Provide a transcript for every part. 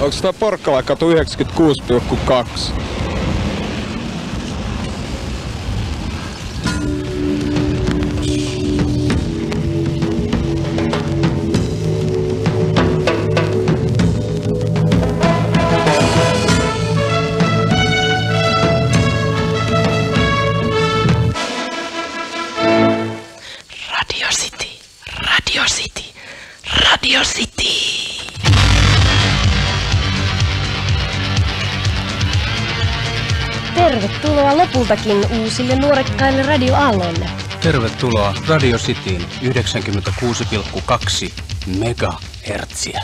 Onko tää Porkkalakatu 96,2? Radio City, Radio City, Radio City. Tervetuloa lopultakin uusille nuorekkaille radioaalloille. Tervetuloa Radio Cityin 96,2 megahertsiä.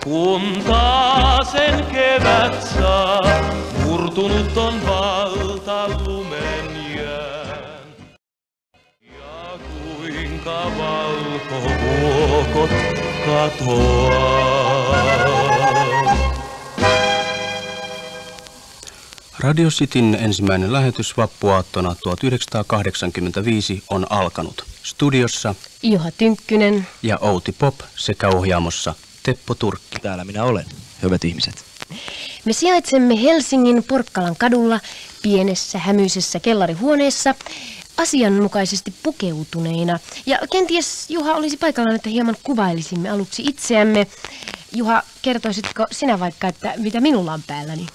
Kun taasen kevät saa, murtunut on valta lumen jään. Ja kuinka valkovuokot katoaa. Radio Cityn ensimmäinen lähetys vappuaattona 1985 on alkanut. Studiossa Juha Tynkkynen ja Outi Pop sekä ohjaamossa Teppo Turkki. Täällä minä olen, hyvät ihmiset. Me sijaitsemme Helsingin Porkkalan kadulla pienessä hämyisessä kellarihuoneessa asianmukaisesti pukeutuneina. Ja kenties Juha olisi paikallaan, että hieman kuvailisimme aluksi itseämme. Juha, kertoisitko sinä vaikka, että mitä minulla on päälläni?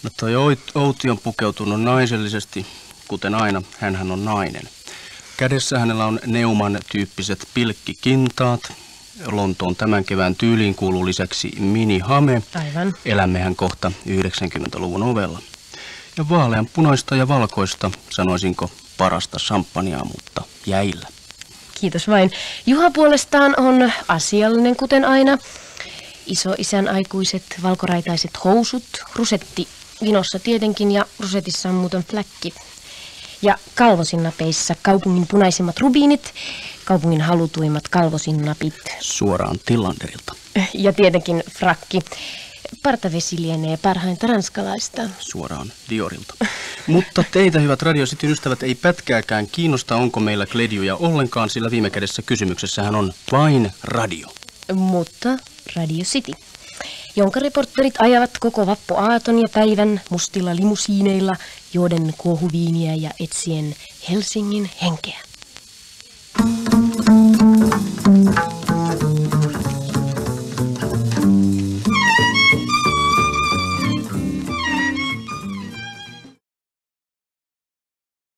No toi Outi on pukeutunut naisellisesti, kuten aina, hänhän on nainen. Kädessä hänellä on Neuman tyyppiset pilkkikintaat. Lontoon tämän kevään tyyliin kuuluu lisäksi minihame. Aivan. Elämmehän kohta 90-luvun ovella. Ja vaaleanpunaista ja valkoista, sanoisinko parasta champagnea, mutta jäillä. Kiitos vain. Juha puolestaan on asiallinen kuten aina. Isoisän aikuiset valkoraitaiset housut, rusetti vinossa tietenkin ja rusetissa on muuten fläkki. Ja kalvosinnapeissa kaupungin punaisimmat rubiinit, kaupungin halutuimmat kalvosinnapit. Suoraan Tillanderilta. Ja tietenkin frakki. Partavesi lienee parhainta ranskalaista. Suoraan Diorilta. Mutta teitä, hyvät Radio Cityn ystävät, ei pätkääkään kiinnosta, onko meillä kledjuja ollenkaan, sillä viime kädessä kysymyksessähän on vain radio. Mutta Radio City, jonka reporterit ajavat koko vappuaaton ja päivän mustilla limusiineilla, juoden kuohuviiniä ja etsien Helsingin henkeä.